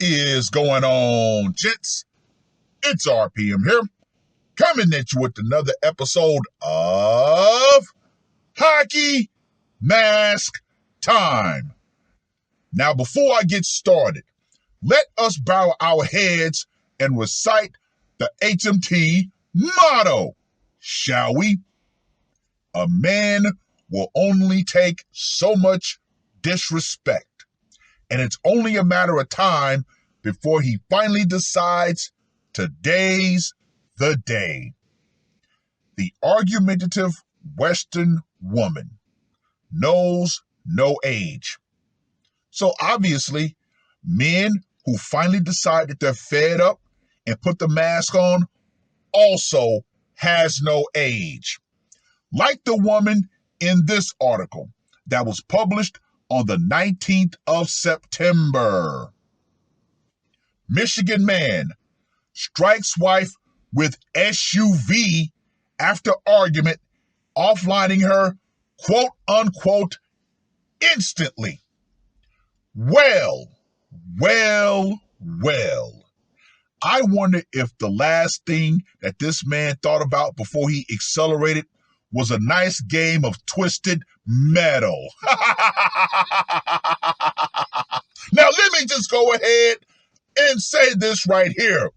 is going on, gents? It's R.P.M. here, coming at you with another episode of Hockey Mask Time. Now, before I get started, let us bow our heads and recite the HMT motto, shall we? A man will only take so much disrespect, and it's only a matter of time before he finally decides today's the day. The argumentative Western woman knows no age. So obviously, men who finally decide that they're fed up and put the mask on also has no age. Like the woman in this article that was published on the 19th of September. Michigan man strikes wife with SUV after argument, offlining her, quote unquote, instantly. Well. I wonder if the last thing that this man thought about before he accelerated was a nice game of Twisted Metal. Now, let me just go ahead and say this right here.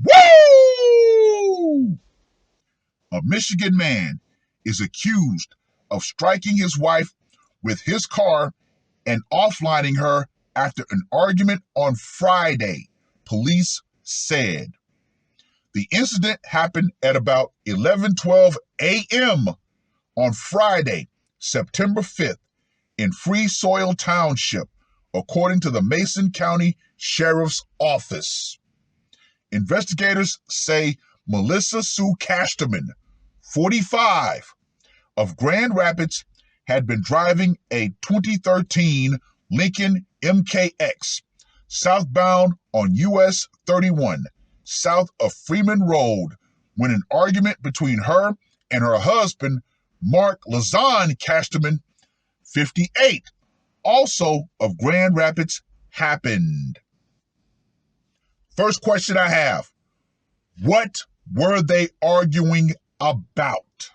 Woo! A Michigan man is accused of striking his wife with his car and offlining her after an argument on Friday, police said. The incident happened at about 11:12 a.m. on Friday, September 5th, in Free Soil Township, according to the Mason County Sheriff's Office. Investigators say Melissa Sue Casterman, 45, of Grand Rapids, had been driving a 2013 Lincoln MKX southbound on US 31, south of Freeman Road, when an argument between her and her husband, Mark Lazan Casterman, 58, also of Grand Rapids, happened. First question I have, what were they arguing about?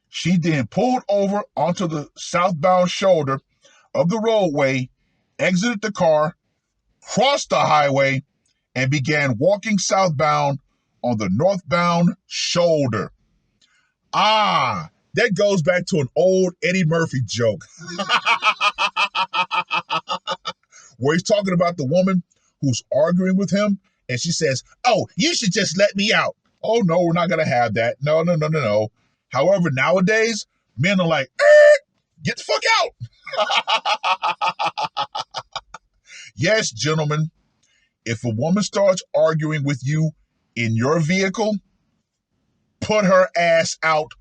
She then pulled over onto the southbound shoulder of the roadway, exited the car, crossed the highway, and began walking southbound on the northbound shoulder. That goes back to an old Eddie Murphy joke where he's talking about the woman who's arguing with him, and she says, "Oh, you should just let me out." Oh, no, we're not going to have that. No. However, nowadays, men are like, get the fuck out. Yes, gentlemen, if a woman starts arguing with you in your vehicle, put her ass out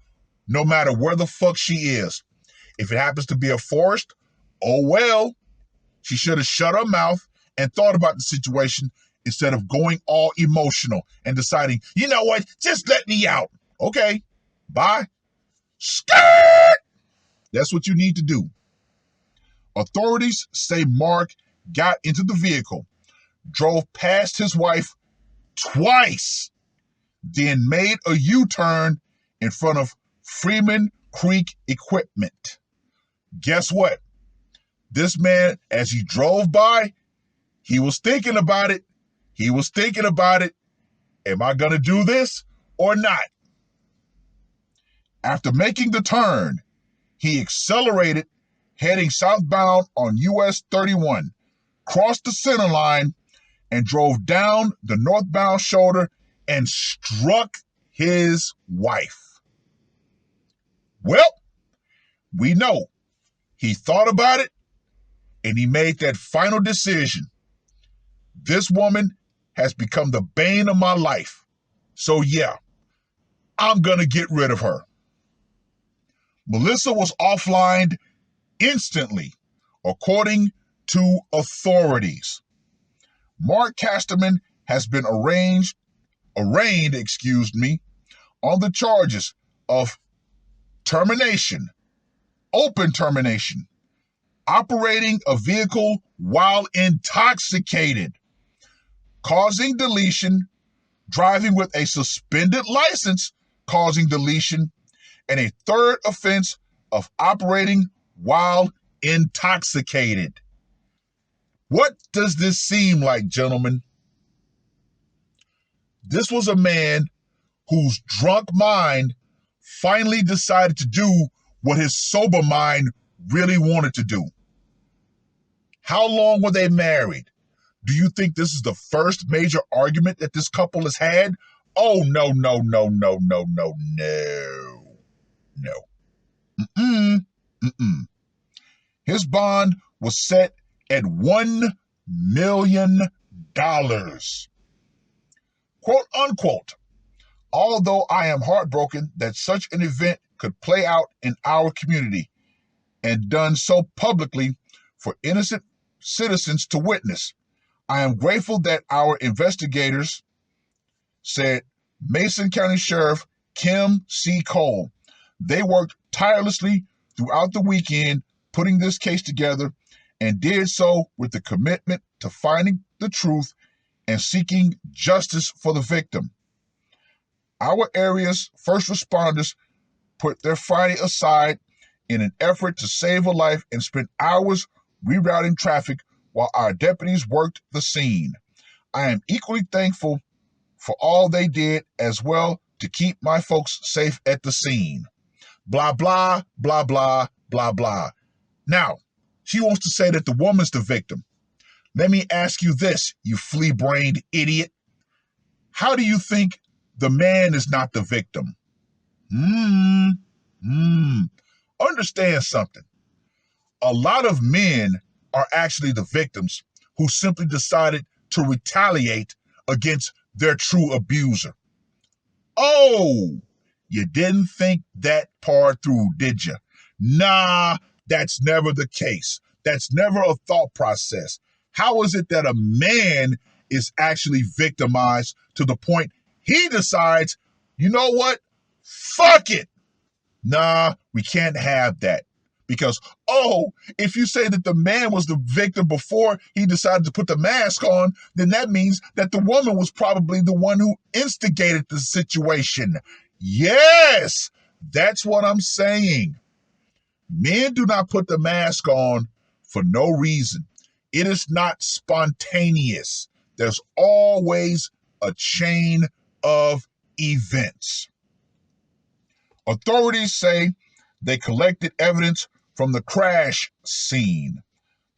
no matter where the fuck she is. If it happens to be a forest, oh well. She should have shut her mouth and thought about the situation instead of going all emotional and deciding, you know what, just let me out. Okay, bye. Skirt! That's what you need to do. Authorities say Mark got into the vehicle, drove past his wife twice, then made a U-turn in front of Freeman Creek Equipment. Guess what? This man, as he drove by, he was thinking about it. Am I going to do this or not? After making the turn, he accelerated, heading southbound on US 31, crossed the center line, and drove down the northbound shoulder and struck his wife. Well, we know he thought about it and he made that final decision. This woman has become the bane of my life. So yeah, I'm going to get rid of her. Melissa was offlined instantly, according to authorities. Mark Casterman has been arraigned, on the charges of termination, open termination, operating a vehicle while intoxicated, causing deletion, driving with a suspended license, causing deletion, and a third offense of operating while intoxicated. What does this seem like, gentlemen? This was a man whose drunk mind finally decided to do what his sober mind really wanted to do. How long were they married? Do you think this is the first major argument that this couple has had? Oh, no. His bond was set at $1 million. Quote unquote, although I am heartbroken that such an event could play out in our community and done so publicly for innocent citizens to witness, I am grateful that our investigators, said Mason County Sheriff Kim C. Cole. They worked tirelessly throughout the weekend putting this case together and did so with the commitment to finding the truth and seeking justice for the victim. Our area's first responders put their fighting aside in an effort to save a life and spent hours rerouting traffic while our deputies worked the scene. I am equally thankful for all they did as well to keep my folks safe at the scene. Blah, blah, blah, blah, blah, blah. Now, she wants to say that the woman's the victim. Let me ask you this, you flea-brained idiot. How do you think the man is not the victim? Understand something. A lot of men are actually the victims who simply decided to retaliate against their true abuser. Oh, you didn't think that part through, did you? Nah, that's never the case. That's never a thought process. How is it that a man is actually victimized to the point he decides, you know what? Fuck it. Nah, we can't have that. Because, if you say that the man was the victim before he decided to put the mask on, then that means that the woman was probably the one who instigated the situation. Yes, that's what I'm saying. Men do not put the mask on for no reason. It is not spontaneous. There's always a chain of events. Authorities say they collected evidence from the crash scene,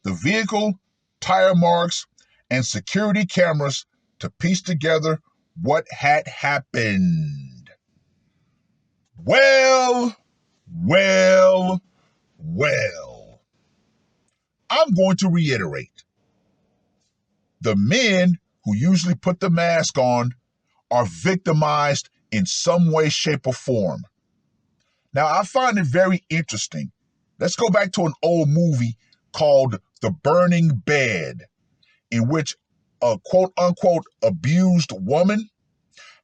the vehicle, tire marks, and security cameras to piece together what had happened. Well. I'm going to reiterate. The men who usually put the mask on are victimized in some way, shape, or form. Now, I find it very interesting. Let's go back to an old movie called The Burning Bed, in which a quote-unquote abused woman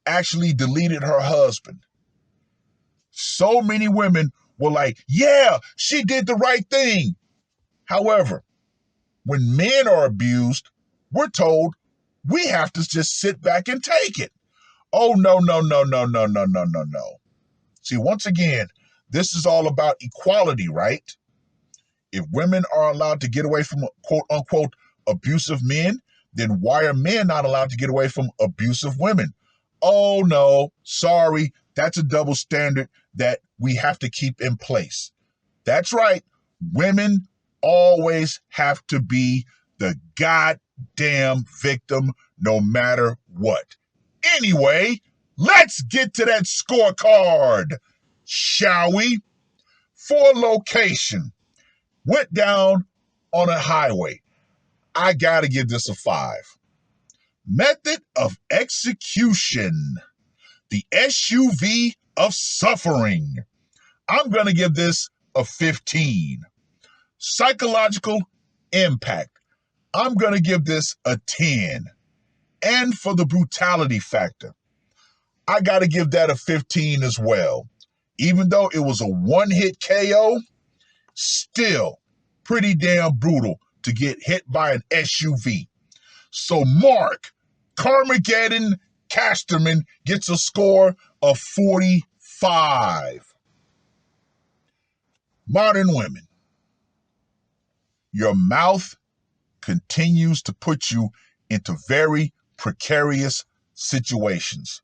actually deleted her husband. So many women were like, yeah, she did the right thing. However, when men are abused, we're told we have to just sit back and take it. Oh, no. See, once again, this is all about equality, right? If women are allowed to get away from quote-unquote abusive men, then why are men not allowed to get away from abusive women? Oh, no, sorry, that's a double standard that we have to keep in place. That's right, women always have to be the goddamn victim no matter what. Anyway, let's get to that scorecard, shall we? For location, went down on a highway. I gotta give this a 5. Method of execution, the SUV of suffering. I'm gonna give this a 15. Psychological impact, I'm gonna give this a 10. And for the brutality factor, I gotta give that a 15 as well. Even though it was a one-hit KO, still pretty damn brutal to get hit by an SUV. So Mark Carmageddon Casterman gets a score of 45. Modern women, your mouth continues to put you into very precarious situations.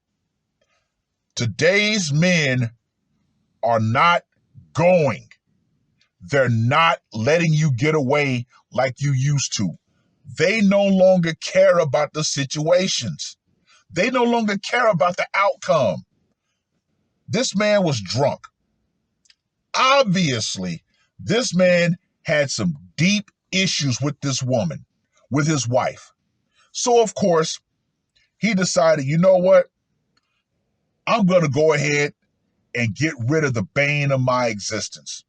Today's men are not going. They're not letting you get away like you used to. They no longer care about the situations. They no longer care about the outcome. This man was drunk. Obviously, this man had some deep issues with this woman, with his wife. So, of course, he decided, you know what? I'm going to go ahead and get rid of the bane of my existence.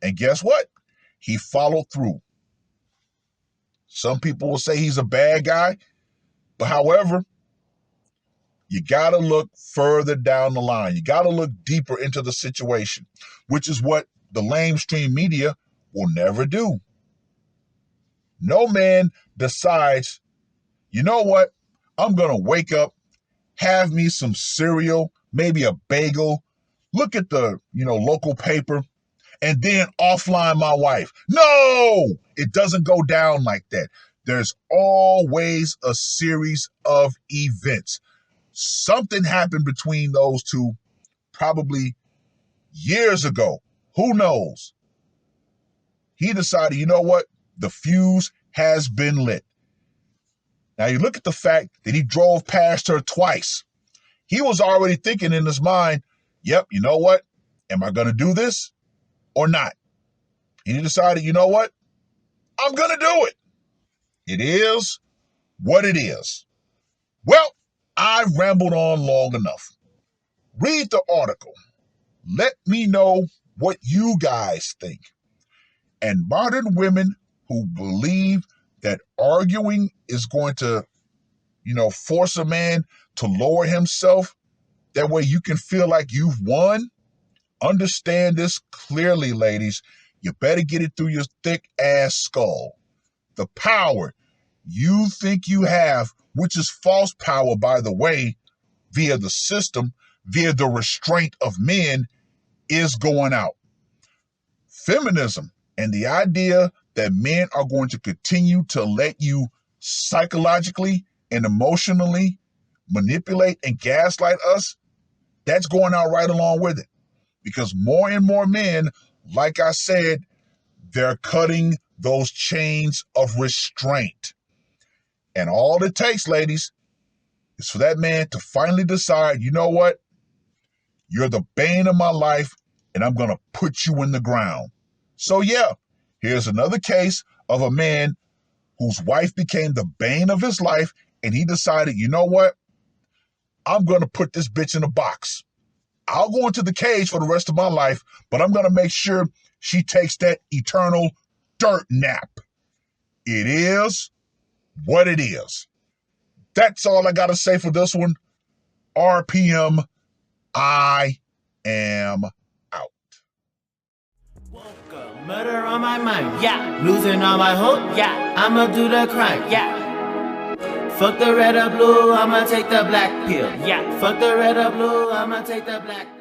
And guess what? He followed through. Some people will say he's a bad guy, but however, you got to look further down the line. You got to look deeper into the situation, which is what the lamestream media will never do. No man decides, you know what? I'm going to wake up, have me some cereal, maybe a bagel, look at the, local paper, and then offline my wife. No, it doesn't go down like that. There's always a series of events. Something happened between those two probably years ago. Who knows? He decided, you know what? The fuse has been lit. Now you look at the fact that he drove past her twice. He was already thinking in his mind, yep, you know what? Am I going to do this or not? And he decided, you know what? I'm going to do it. It is what it is. Well, I rambled on long enough. Read the article. Let me know what you guys think. And modern women who believe that arguing is going to, force a man to lower himself, that way you can feel like you've won. Understand this clearly, ladies. You better get it through your thick ass skull. The power you think you have, which is false power, by the way, via the system, via the restraint of men, is going out. Feminism and the idea that men are going to continue to let you psychologically and emotionally manipulate and gaslight us, that's going out right along with it. Because more and more men, like I said, they're cutting those chains of restraint. And all it takes, ladies, is for that man to finally decide, you know what? You're the bane of my life, and I'm going to put you in the ground. So yeah, here's another case of a man whose wife became the bane of his life, and he decided, you know what? I'm going to put this bitch in a box. I'll go into the cage for the rest of my life, but I'm going to make sure she takes that eternal dirt nap. It is what it is. That's all I got to say for this one. R.P.M. I am out. Murder on my mind, yeah. Losing all my hope, yeah. I'ma do the crime, yeah. Fuck the red or blue, I'ma take the black pill, yeah. Fuck the red or blue, I'ma take the black pill.